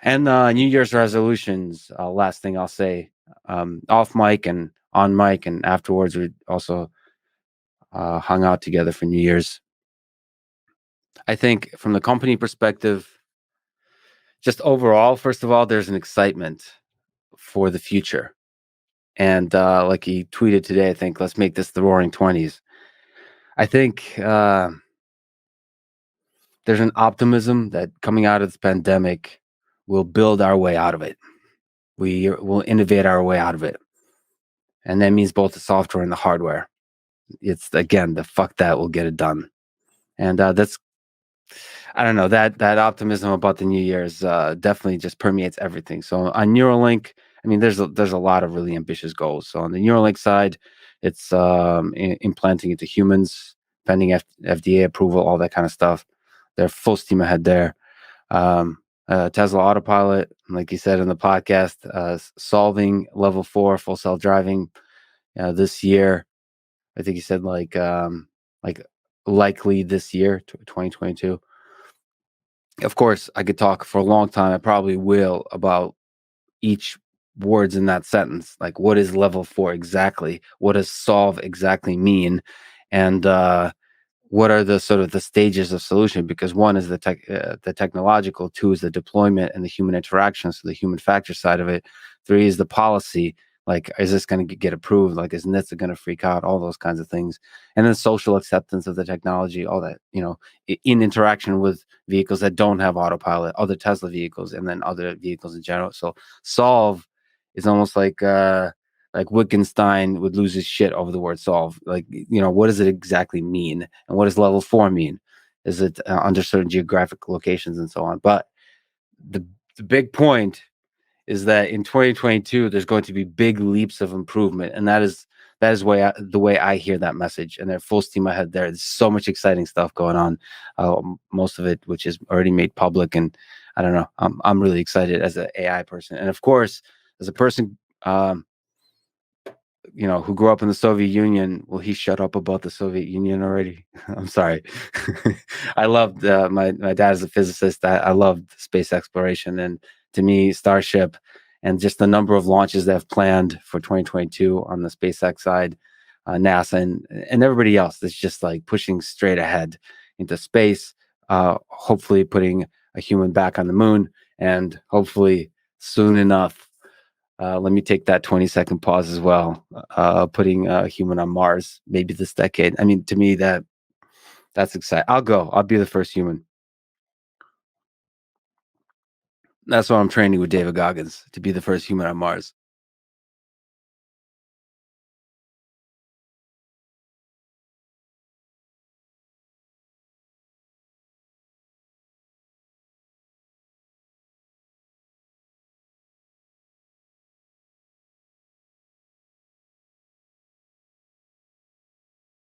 And New Year's resolutions. Last thing I'll say, off mic and on mic, and afterwards we also hung out together for New Year's. I think from the company perspective, just overall, first of all, there's an excitement for the future. And like he tweeted today, I think, let's make this the Roaring 20s. I think there's an optimism that coming out of this pandemic, we'll build our way out of it. We will innovate our way out of it. And that means both the software and the hardware. It's again, the fuck that will get it done. And that's, I don't know, that optimism about the new year is definitely just permeates everything. So on Neuralink, I mean, there's a lot of really ambitious goals. So on the Neuralink side, it's implanting into humans, pending FDA approval, all that kind of stuff. They're full steam ahead there. Tesla Autopilot, like you said in the podcast, solving level 4 full self driving this year. I think you said like likely this year, 2022. Of course, I could talk for a long time. I probably will about each words in that sentence. Like, what is level 4 exactly? What does solve exactly mean? And what are the sort of the stages of solution? Because one is the technological, two is the deployment and the human interaction, so the human factor side of it. Three is the policy. Like, is this going to get approved? Like, is NHTSA going to freak out? All those kinds of things. And then social acceptance of the technology, all that, in interaction with vehicles that don't have autopilot, other Tesla vehicles, and then other vehicles in general. So solve is almost like Wittgenstein would lose his shit over the word solve. Like, what does it exactly mean? And what does level 4 mean? Is it under certain geographic locations and so on? But the, the big point is that in 2022, there's going to be big leaps of improvement. And that is the way I hear that message. And they're full steam ahead there. There's so much exciting stuff going on. Most of it, which is already made public. And I don't know, I'm really excited as an AI person. And of course, as a person, who grew up in the Soviet Union. Will he shut up about the Soviet Union already? I'm sorry. I loved my dad is a physicist. I loved space exploration, and to me, Starship and just the number of launches they have planned for 2022 on the SpaceX side, NASA and everybody else that's just like pushing straight ahead into space. Hopefully, putting a human back on the moon, and hopefully soon enough. Let me take that 20-second pause as well. Putting a human on Mars, maybe this decade. I mean, to me, that's exciting. I'll go. I'll be the first human. That's why I'm training with David Goggins to be the first human on Mars.